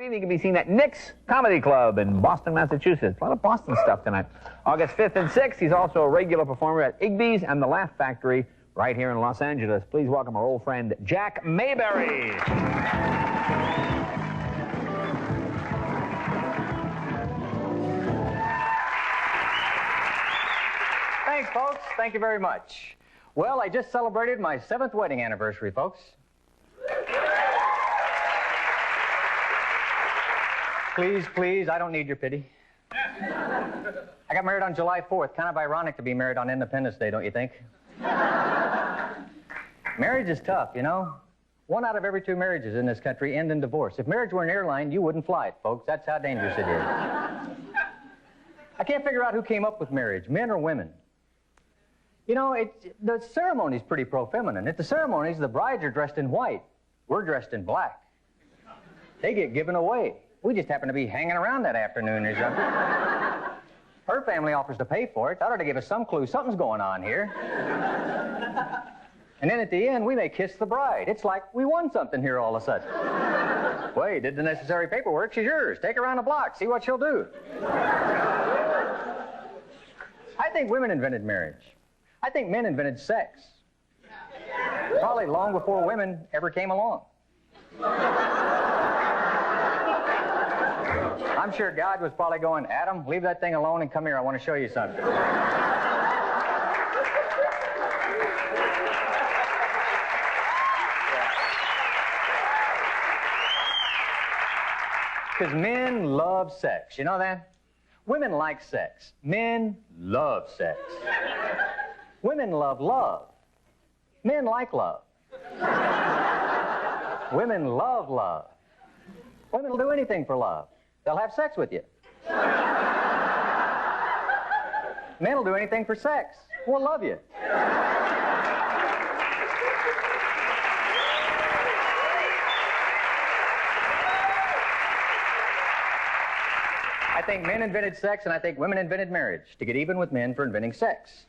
evening can be seen at Nick's Comedy Club in Boston, Massachusetts. A lot of Boston stuff tonight. August 5th and 6th, he's also a regular performer at Igby's and the Laugh Factory right here in Los Angeles. Please welcome our old friend, Jack Mayberry. Thanks, folks. Thank you very much. Well, I just celebrated my 7th wedding anniversary, folks. Please, please, I don't need your pity. I got married on July 4th. Kind of ironic to be married on Independence Day, don't you think? Marriage is tough, you know. 1 out of every 2 marriages in this country end in divorce. If marriage were an airline, you wouldn't fly it, folks. That's how dangerous it is. I can't figure out who came up with marriage, men or women. You know, the ceremony's pretty pro-feminine. At the ceremonies, the brides are dressed in white. We're dressed in black. They get given away. We just happen to be hanging around that afternoon or something. Her family offers to pay for it. That ought to give us some clue something's going on here. And then at the end, we may kiss the bride. It's like we won something here all of a sudden. Well, you did the necessary paperwork. She's yours. Take her around the block. See what she'll do. I think women invented marriage. I think men invented sex. Probably long before women ever came along. I'm sure God was probably going, Adam, leave that thing alone and come here. I want to show you something. Because men love sex. You know that? Women like sex. Men love sex. Women love love. Men like love. Women love love. Women will do anything for love. They'll have sex with you. Men will do anything for sex. We'll love you. I think men invented sex, and I think women invented marriage to get even with men for inventing sex.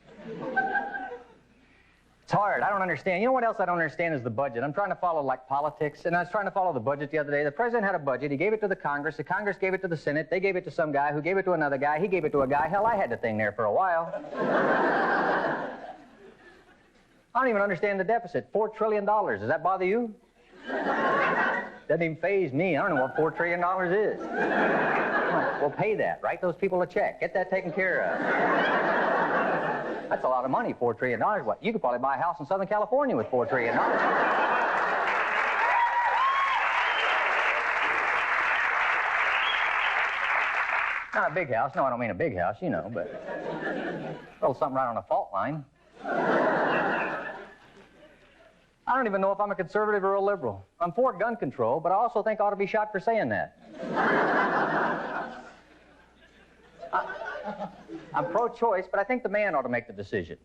It's hard. I don't understand. You know what else I don't understand is the budget. I'm trying to follow, like, politics, and I was trying to follow the budget the other day. The president had a budget. He gave it to the Congress gave it to the Senate. They gave it to some guy who gave it to another guy. He gave it to a guy. Hell, I had the thing there for a while. I don't even understand the deficit. $4 trillion. Does that bother you? Doesn't even faze me. I don't know what $4 trillion is. Well, pay that. Write those people a check. Get that taken care of. That's a lot of money, $4 trillion. What? You could probably buy a house in Southern California with $4 trillion. Not a big house. No, I don't mean a big house, you know, but a little something right on a fault line. I don't even know if I'm a conservative or a liberal. I'm for gun control, but I also think I ought to be shot for saying that. I'm pro-choice, but I think the man ought to make the decision.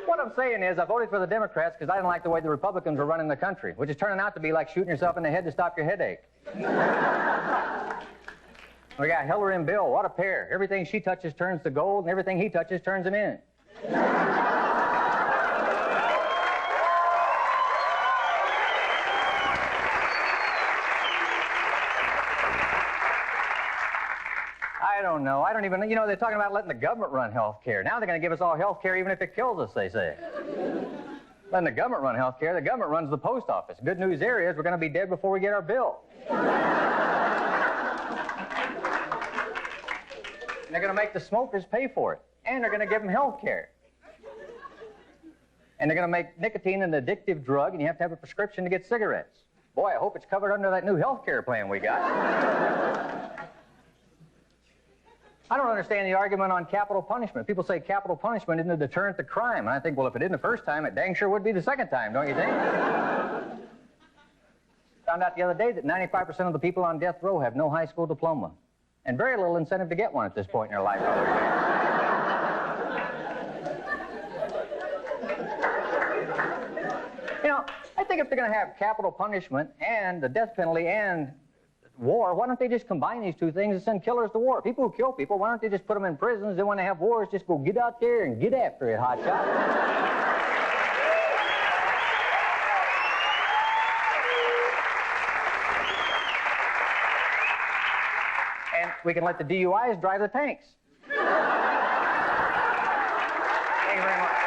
What I'm saying is I voted for the Democrats because I didn't like the way the Republicans were running the country, which is turning out to be like shooting yourself in the head to stop your headache. We got Hillary and Bill. What a pair. Everything she touches turns to gold, and everything he touches turns him in. I don't know. I don't even know. You know, they're talking about letting the government run health care. Now they're going to give us all health care even if it kills us, they say. Letting the government run health care. The government runs the post office. Good news there is we're going to be dead before we get our bill. They're going to make the smokers pay for it. And they're going to give them health care. And they're going to make nicotine an addictive drug, and you have to have a prescription to get cigarettes. Boy, I hope it's covered under that new health care plan we got. I don't understand the argument on capital punishment. People say capital punishment isn't a deterrent to crime. And I think, well, if it isn't the first time, it dang sure would be the second time, don't you think? Found out the other day that 95% of the people on death row have no high school diploma. And very little incentive to get one at this point in their life. You know, I think if they're going to have capital punishment and the death penalty and war, why don't they just combine these two things and send killers to war? People who kill people, why don't they just put them in prisons? Then when they have wars, just go get out there and get after it, hotshot. And we can let the DUIs drive the tanks. Thank you very much.